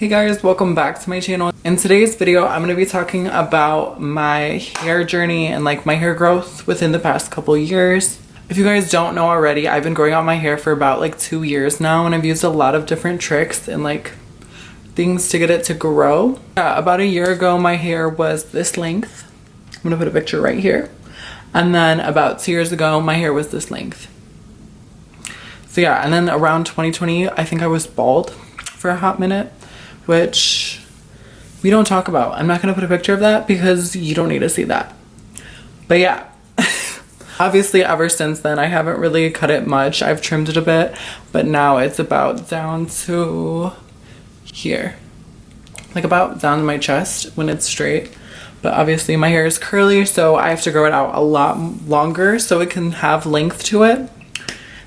Hey guys, welcome back to my channel. In today's video, I'm going to be talking about my hair journey and like my hair growth within the past couple years. If you guys don't know already, I've been growing out my hair for about like 2 years now, and I've used a lot of different tricks and like things to get it to grow. About a year ago, my hair was this length. I'm going to put a picture right here. And then about 2 years ago, my hair was this length. So yeah, and then around 2020, I think I was bald for a hot minute, which we don't talk about. I'm not gonna put a picture of that because you don't need to see that. But yeah, obviously ever since then, I haven't really cut it much. I've trimmed it a bit, but now it's about down to here. Like about down to my chest when it's straight. But obviously my hair is curly, so I have to grow it out a lot longer so it can have length to it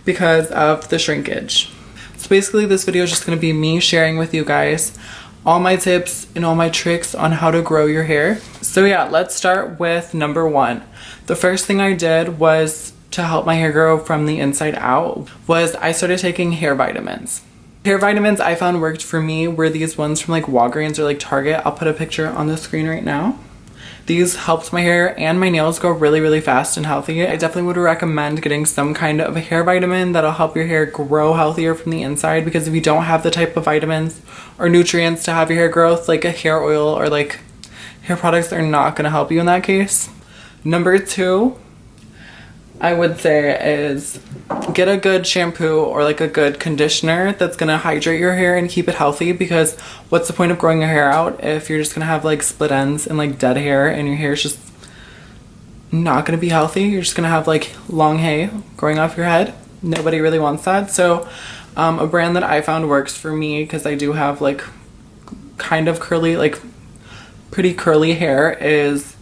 because of the shrinkage. So basically this video is just going to be me sharing with you guys all my tips and all my tricks on how to grow your hair. So yeah, let's start with number one. The first thing I did was to help my hair grow from the inside out was I started taking hair vitamins. Hair vitamins I found worked for me were these ones from like Walgreens or like Target. I'll put a picture on the screen right now. These helped my hair and my nails grow really fast and healthy. I definitely would recommend getting some kind of a hair vitamin that'll help your hair grow healthier from the inside, because if you don't have the type of vitamins or nutrients to have your hair growth, like a hair oil or like hair products are not going to help you in that case. Number two, I would say, is get a good shampoo or like a good conditioner that's gonna hydrate your hair and keep it healthy, because what's the point of growing your hair out if you're just gonna have like split ends and like dead hair and your hair is just not gonna be healthy? You're just gonna have like long hay growing off your head. Nobody really wants that. So a brand that I found works for me, because I do have like kind of curly, like pretty curly hair, is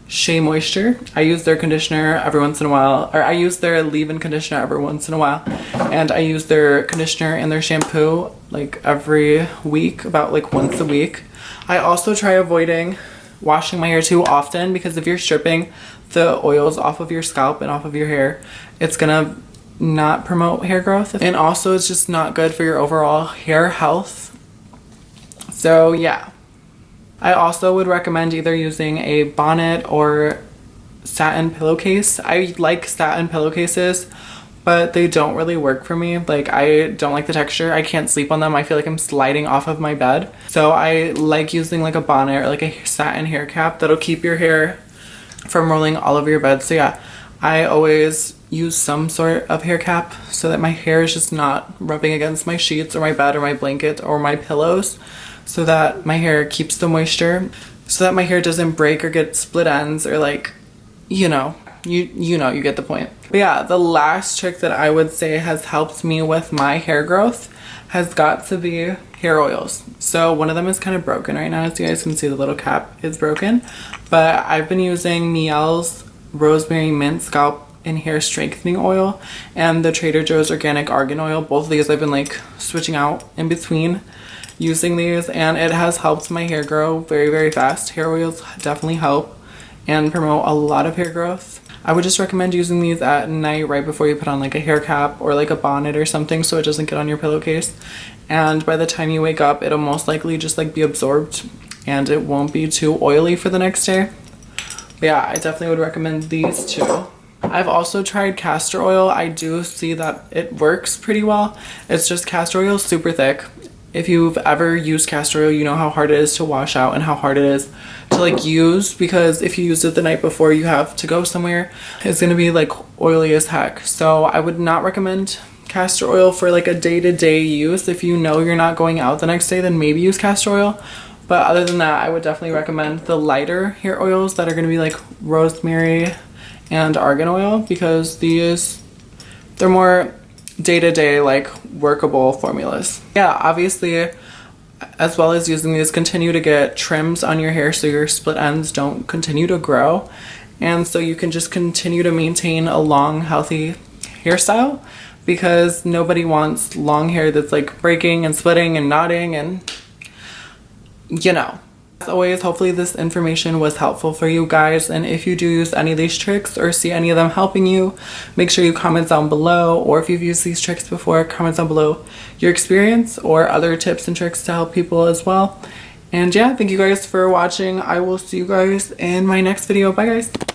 Shea Moisture. I use their conditioner every once in a while, or I use their leave-in conditioner every once in a while, and I use their conditioner and their shampoo like every week, about like once a week. I also try avoiding washing my hair too often, because if you're stripping the oils off of your scalp and off of your hair, it's gonna not promote hair growth, and also it's just not good for your overall hair health. So yeah, I also would recommend either using a bonnet or satin pillowcase. I like satin pillowcases, but they don't really work for me. Like, I don't like the texture. I can't sleep on them. I feel like I'm sliding off of my bed. So I like using like a bonnet or like a satin hair cap that'll keep your hair from rolling all over your bed. So yeah, I always use some sort of hair cap so that my hair is just not rubbing against my sheets or my bed or my blanket or my pillows, so that my hair keeps the moisture, so that my hair doesn't break or get split ends, or like, you know, you get the point. But yeah, the last trick that I would say has helped me with my hair growth has got to be hair oils. So one of them is kind of broken right now, as you guys can see, the little cap is broken, but I've been using Miele's Rosemary Mint Scalp and Hair Strengthening Oil and the Trader Joe's Organic Argan Oil. Both of these I've been like switching out in between using these, and it has helped my hair grow very fast. Hair oils definitely help and promote a lot of hair growth. I would just recommend using these at night right before you put on like a hair cap or like a bonnet or something, so it doesn't get on your pillowcase, and by the time you wake up it'll most likely just like be absorbed and it won't be too oily for the next day. But yeah, I definitely would recommend these two. I've also tried castor oil. I do see that it works pretty well. It's just castor oil is super thick. If you've ever used castor oil, you know how hard it is to wash out and how hard it is to like use, because if you use it the night before you have to go somewhere, it's gonna be like oily as heck. So I would not recommend castor oil for like a day-to-day use. If you know you're not going out the next day, then maybe use castor oil. But other than that, I would definitely recommend the lighter hair oils that are gonna be like rosemary and argan oil, because they're more day-to-day like workable formulas. Yeah, obviously, as well as using these, continue to get trims on your hair so your split ends don't continue to grow, and so you can just continue to maintain a long healthy hairstyle, because nobody wants long hair that's like breaking and splitting and knotting, and you know. As always, hopefully this information was helpful for you guys, and if you do use any of these tricks or see any of them helping you, make sure you comment down below, or if you've used these tricks before, comment down below your experience or other tips and tricks to help people as well. And yeah, thank you guys for watching. I will see you guys in my next video. Bye guys.